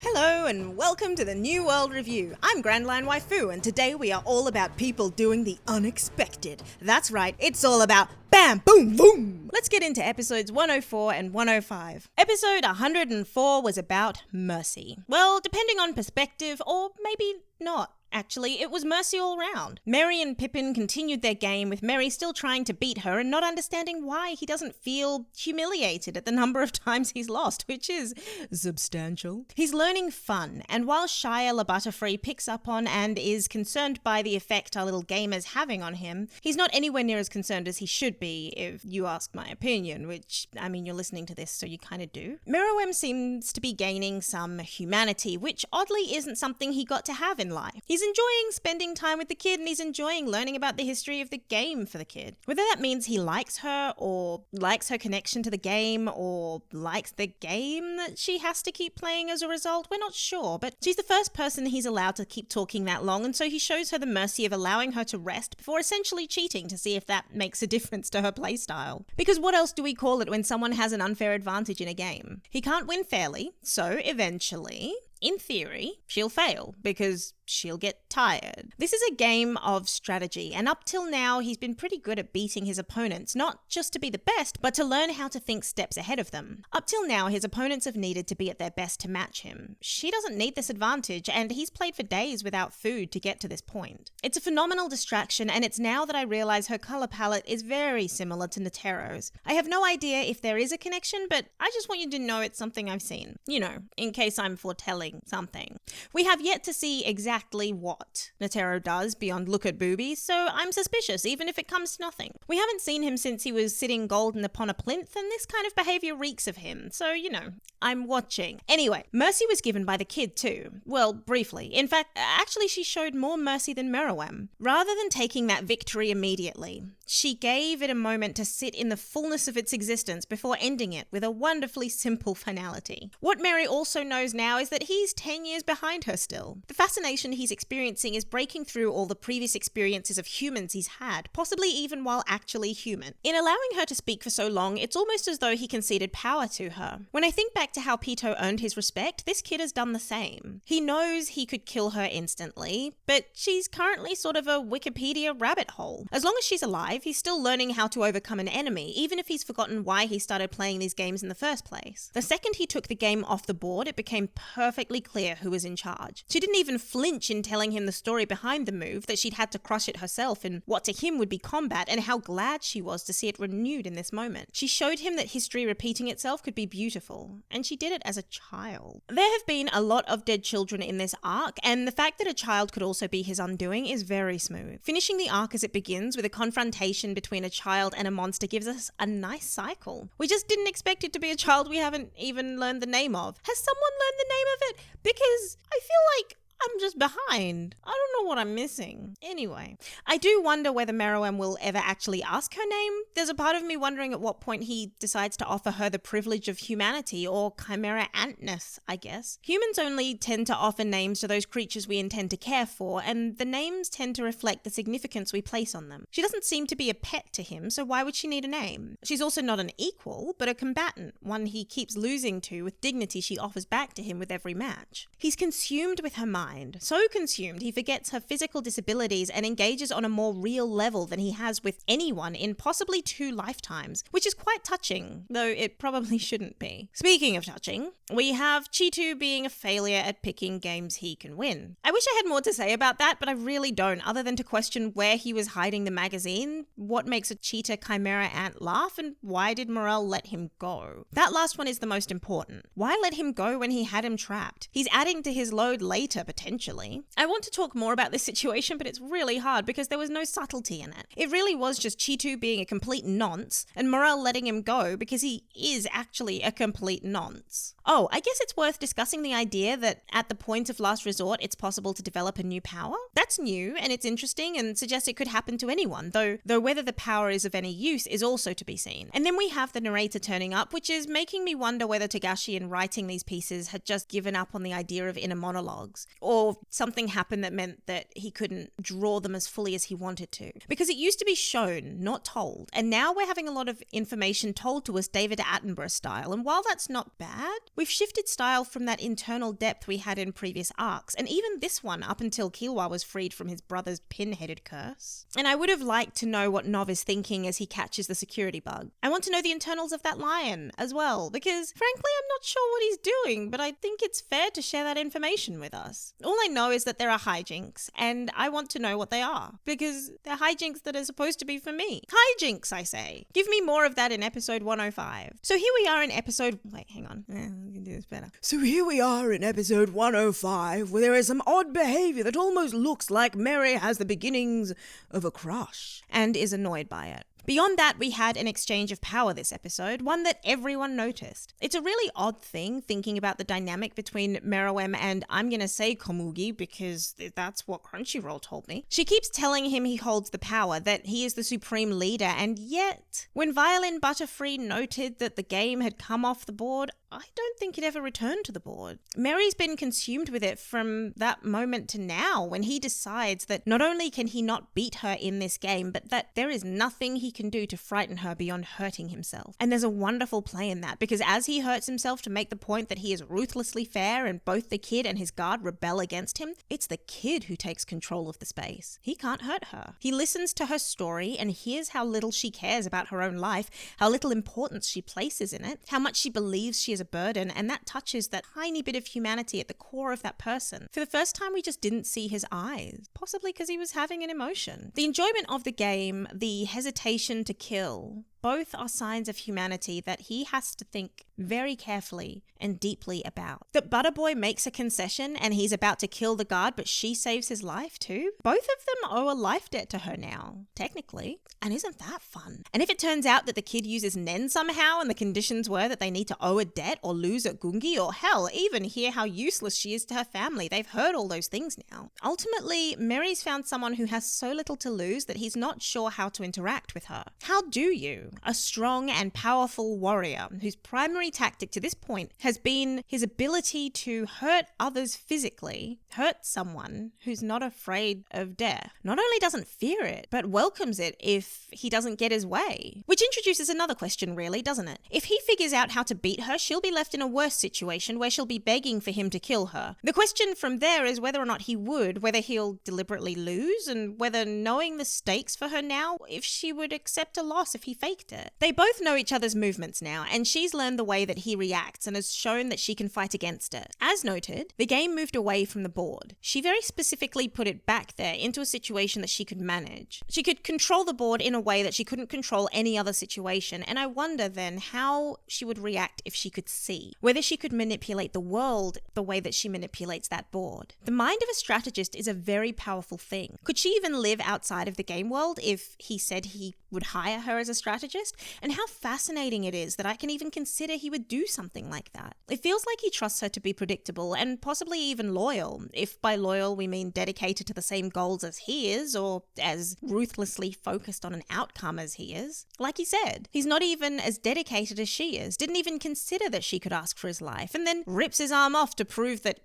Hello and welcome to the New World Review. I'm Grandline Waifu and today we are all about people doing the unexpected. That's right, it's all about bam, boom, boom. Let's get into episodes 104 and 105. Episode 104 was about mercy. Well, depending on perspective, or maybe not. Actually, it was mercy all round. Merry and Pippin continued their game, with Merry still trying to beat her and not understanding why he doesn't feel humiliated at the number of times he's lost, which is substantial. He's learning fun, and while Shia LaButterfree picks up on and is concerned by the effect our little game is having on him, he's not anywhere near as concerned as he should be, if you ask my opinion, which, I mean, you're listening to this, so you kind of do. Meruem seems to be gaining some humanity, which oddly isn't something he got to have in life. He's enjoying spending time with the kid and he's enjoying learning about the history of the game for the kid. Whether that means he likes her or likes her connection to the game or likes the game that she has to keep playing as a result, we're not sure, but she's the first person he's allowed to keep talking that long, and so he shows her the mercy of allowing her to rest before essentially cheating to see if that makes a difference to her playstyle. Because what else do we call it when someone has an unfair advantage in a game? He can't win fairly, so eventually, in theory, she'll fail because she'll get tired. This is a game of strategy, and up till now, he's been pretty good at beating his opponents, not just to be the best, but to learn how to think steps ahead of them. Up till now, his opponents have needed to be at their best to match him. She doesn't need this advantage, and he's played for days without food to get to this point. It's a phenomenal distraction, and it's now that I realize her color palette is very similar to Netero's. I have no idea if there is a connection, but I just want you to know it's something I've seen. You know, in case I'm foretelling something. We have yet to see exactly what Netero does beyond look at boobies, so I'm suspicious even if it comes to nothing. We haven't seen him since he was sitting golden upon a plinth, and this kind of behavior reeks of him, so you know, I'm watching. Anyway, mercy was given by the kid too. Well, briefly. In fact, actually she showed more mercy than Meruem. Rather than taking that victory immediately, she gave it a moment to sit in the fullness of its existence before ending it with a wonderfully simple finality. What Merry also knows now is that he's 10 years behind her still. The fascination he's experiencing is breaking through all the previous experiences of humans he's had, possibly even while actually human. In allowing her to speak for so long, it's almost as though he conceded power to her. When I think back to how Pito earned his respect, this kid has done the same. He knows he could kill her instantly, but she's currently sort of a Wikipedia rabbit hole. As long as she's alive, he's still learning how to overcome an enemy, even if he's forgotten why he started playing these games in the first place. The second he took the game off the board, it became perfectly clear who was in charge. She didn't even flinch in telling him the story behind the move, that she'd had to crush it herself and what to him would be combat, and how glad she was to see it renewed in this moment. She showed him that history repeating itself could be beautiful, and she did it as a child. There have been a lot of dead children in this arc, and the fact that a child could also be his undoing is very smooth. Finishing the arc as it begins with a confrontation between a child and a monster gives us a nice cycle. We just didn't expect it to be a child we haven't even learned the name of. Has someone learned the name of it? Because I feel like I'm just behind. I don't know what I'm missing. Anyway, I do wonder whether Meruem will ever actually ask her name. There's a part of me wondering at what point he decides to offer her the privilege of humanity, or chimera antness, I guess. Humans only tend to offer names to those creatures we intend to care for, and the names tend to reflect the significance we place on them. She doesn't seem to be a pet to him, so why would she need a name? She's also not an equal, but a combatant, one he keeps losing to with dignity she offers back to him with every match. He's consumed with her mind. So consumed, he forgets her physical disabilities and engages on a more real level than he has with anyone in possibly 2 lifetimes, which is quite touching, though it probably shouldn't be. Speaking of touching, we have Cheetu being a failure at picking games he can win. I wish I had more to say about that, but I really don't, other than to question where he was hiding the magazine, what makes a cheetah chimera ant laugh, and why did Morel let him go? That last one is the most important. Why let him go when he had him trapped? He's adding to his load later, potentially. I want to talk more about this situation, but it's really hard because there was no subtlety in it. It really was just Cheetu being a complete nonce and Morel letting him go because he is actually a complete nonce. Oh, I guess it's worth discussing the idea that at the point of last resort, it's possible to develop a new power. That's new and it's interesting and suggests it could happen to anyone, though whether the power is of any use is also to be seen. And then we have the narrator turning up, which is making me wonder whether Togashi in writing these pieces had just given up on the idea of inner monologues, or something happened that meant that he couldn't draw them as fully as he wanted to. Because it used to be shown, not told, and now we're having a lot of information told to us David Attenborough style, and while that's not bad, we've shifted style from that internal depth we had in previous arcs, and even this one up until Killua was freed from his brother's pin-headed curse. And I would have liked to know what Nov is thinking as he catches the security bug. I want to know the internals of that lion as well, because frankly I'm not sure what he's doing, but I think it's fair to share that information with us. All I know is that there are hijinks, and I want to know what they are, because they're hijinks that are supposed to be for me. Hijinks, I say. Give me more of that in episode 105. So here we are in episode... Wait, hang on. We can do this better. So here we are in episode 105, where there is some odd behavior that almost looks like Mary has the beginnings of a crush, and is annoyed by it. Beyond that, we had an exchange of power this episode, one that everyone noticed. It's a really odd thing thinking about the dynamic between Meruem and, I'm gonna say Komugi because that's what Crunchyroll told me. She keeps telling him he holds the power, that he is the supreme leader, and yet, when Violin Butterfree noted that the game had come off the board, I don't think it ever returned to the board. Mary's been consumed with it from that moment to now, when he decides that not only can he not beat her in this game, but that there is nothing he can do to frighten her beyond hurting himself. And there's a wonderful play in that, because as he hurts himself to make the point that he is ruthlessly fair and both the kid and his guard rebel against him, it's the kid who takes control of the space. He can't hurt her. He listens to her story and hears how little she cares about her own life, how little importance she places in it, how much she believes she is a burden, and that touches that tiny bit of humanity at the core of that person. For the first time, we just didn't see his eyes, possibly because he was having an emotion. The enjoyment of the game, the hesitation to kill, both are signs of humanity that he has to think very carefully and deeply about. That Butterboy makes a concession and he's about to kill the guard, but she saves his life too. Both of them owe a life debt to her now, technically. And isn't that fun? And if it turns out that the kid uses Nen somehow and the conditions were that they need to owe a debt or lose at Gungi, or hell, even hear how useless she is to her family, they've heard all those things now. Ultimately, Mary's found someone who has so little to lose that he's not sure how to interact with her. How do you? A strong and powerful warrior whose primary tactic to this point has been his ability to hurt others physically, hurt someone who's not afraid of death. Not only doesn't fear it, but welcomes it if he doesn't get his way. Which introduces another question really, doesn't it? If he figures out how to beat her, she'll be left in a worse situation where she'll be begging for him to kill her. The question from there is whether or not he would, whether he'll deliberately lose, and whether, knowing the stakes for her now, if she would accept a loss if he faked it. They both know each other's movements now, and she's learned the way that he reacts and has shown that she can fight against it. As noted, the game moved away from the board. She very specifically put it back there into a situation that she could manage. She could control the board in a way that she couldn't control any other situation, and I wonder then how she would react if she could see. Whether she could manipulate the world the way that she manipulates that board. The mind of a strategist is a very powerful thing. Could she even live outside of the game world if he said he would hire her as a strategist? And how fascinating it is that I can even consider he would do something like that. It feels like he trusts her to be predictable and possibly even loyal, if by loyal we mean dedicated to the same goals as he is, or as ruthlessly focused on an outcome as he is. Like he said, he's not even as dedicated as she is, didn't even consider that she could ask for his life, and then rips his arm off to prove that,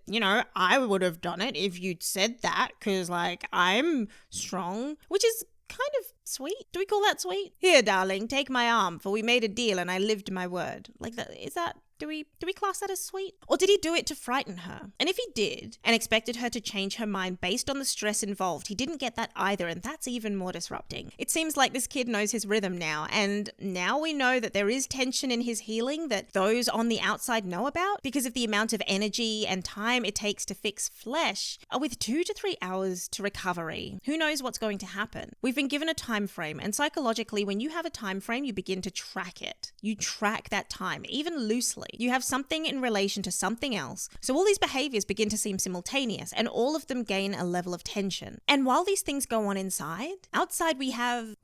I would have done it if you'd said that, because, I'm strong, which is kind of sweet. Do we call that sweet? Here, darling, take my arm, for we made a deal and I lived my word. Do we class that as sweet? Or did he do it to frighten her? And if he did, and expected her to change her mind based on the stress involved, he didn't get that either, and that's even more disrupting. It seems like this kid knows his rhythm now, and now we know that there is tension in his healing that those on the outside know about, because of the amount of energy and time it takes to fix flesh. With 2 to 3 hours to recovery, who knows what's going to happen? We've been given a time frame, and psychologically, when you have a time frame, you begin to track it. You track that time, even loosely. You have something in relation to something else. So all these behaviors begin to seem simultaneous, and all of them gain a level of tension. And while these things go on inside, outside we have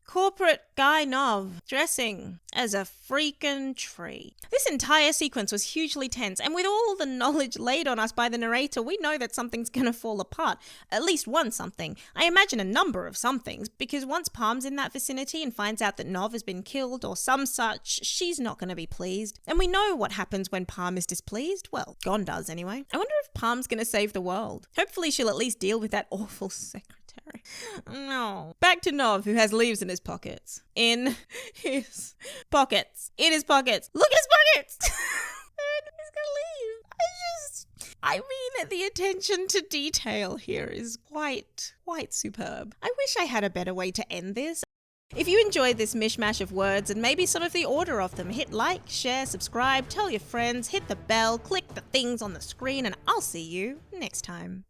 corporate guy Nov dressing as a freaking tree. This entire sequence was hugely tense, and with all the knowledge laid on us by the narrator, we know that something's gonna fall apart. At least one something. I imagine a number of somethings, because once Palm's in that vicinity and finds out that Nov has been killed or some such, she's not gonna be pleased. And we know what happens when Palm is displeased. Well, Gon does anyway. I wonder if Palm's gonna save the world. Hopefully she'll at least deal with that awful secretary. No. Back to Nov, who has leaves in his pockets. In his pockets. In his pockets. Look at his pockets! He's gonna leave. I mean, the attention to detail here is quite superb. I wish I had a better way to end this. If you enjoyed this mishmash of words and maybe some of the order of them, hit like, share, subscribe, tell your friends, hit the bell, click the things on the screen, and I'll see you next time.